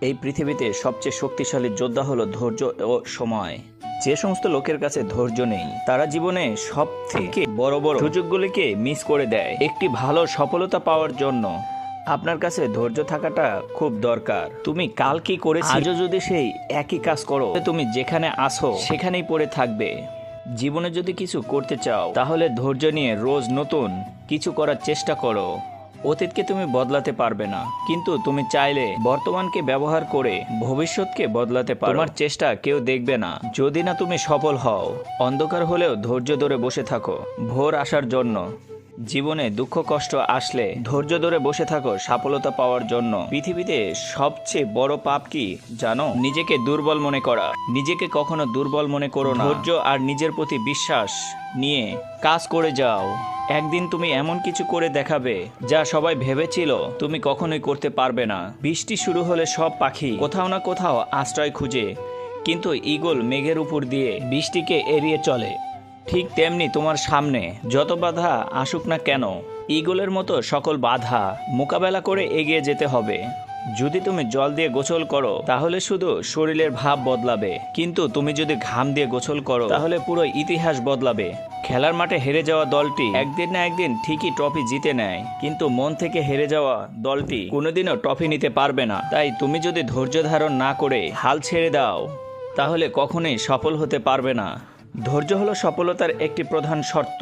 এই পৃথিবীতে সবচেয়ে শক্তিশালী যোদ্ধা হলো ধৈর্য ও সময়। যে সমস্ত লোকের কাছে ধৈর্য নেই তারা জীবনে সব থেকে বড় বড় সুযোগগুলিকে মিস করে দেয়। একটি ভালো সফলতা পাওয়ার জন্য আপনার কাছে ধৈর্য থাকাটা খুব দরকার। তুমি কাল কি করেছো আজও যদি সেই একই কাজ করো, তুমি যেখানে আসো সেখানেই পড়ে থাকবে। জীবনে যদি কিছু করতে চাও তাহলে ধৈর্য নিয়ে রোজ নতুন কিছু করার চেষ্টা করো। অতীতকে তুমি বদলাতে পারবে না, কিন্তু তুমি চাইলে বর্তমানকে ব্যবহার করে ভবিষ্যৎকে বদলাতে পারো। তোমার চেষ্টা কেউ দেখবে না যদি না তুমি সফল হও। অন্ধকার হলেও ধৈর্য ধরে বসে থাকো ভোর আসার জন্য। জীবনে দুঃখ কষ্ট আসলে ধৈর্য ধরে বসে থাকো সফলতা পাওয়ার জন্য। পৃথিবীতে সবচেয়ে বড় পাপ কি জানো? নিজেকে দুর্বল মনে করা। নিজেকে কখনো দুর্বল মনে করো না। ধৈর্য আর নিজের প্রতি বিশ্বাস নিয়ে কাজ করে যাও। একদিন তুমি এমন কিছু করে দেখাবে যা সবাই ভেবেছিল তুমি কখনোই করতে পারবে না। বৃষ্টি শুরু হলে সব পাখি কোথাও না কোথাও আশ্রয় খুঁজে, কিন্তু ঈগল মেঘের উপর দিয়ে বৃষ্টিকে এড়িয়ে চলে। ঠিক তেমনি তোমার সামনে যত বাধা আসুক না কেন, ঈগলের মতো সকল বাধা মোকাবেলা করে এগিয়ে যেতে হবে। যদি তুমি জল দিয়ে গোসল করো তাহলে শুধু শরীরের ভাব বদলাবে, কিন্তু তুমি যদি ঘাম দিয়ে গোসল করো তাহলে পুরো ইতিহাস বদলাবে। খেলার মাঠে হেরে যাওয়া দলটি একদিন না একদিন ঠিকই ট্রফি জিতে নেয়, কিন্তু মন থেকে হেরে যাওয়া দলটি কোনোদিনও ট্রফি নিতে পারবে না। তাই তুমি যদি ধৈর্য ধারণ না করে হাল ছেড়ে দাও তাহলে কখনোই সফল হতে পারবে না। ধৈর্য হলো সফলতার একটি প্রধান শর্ত।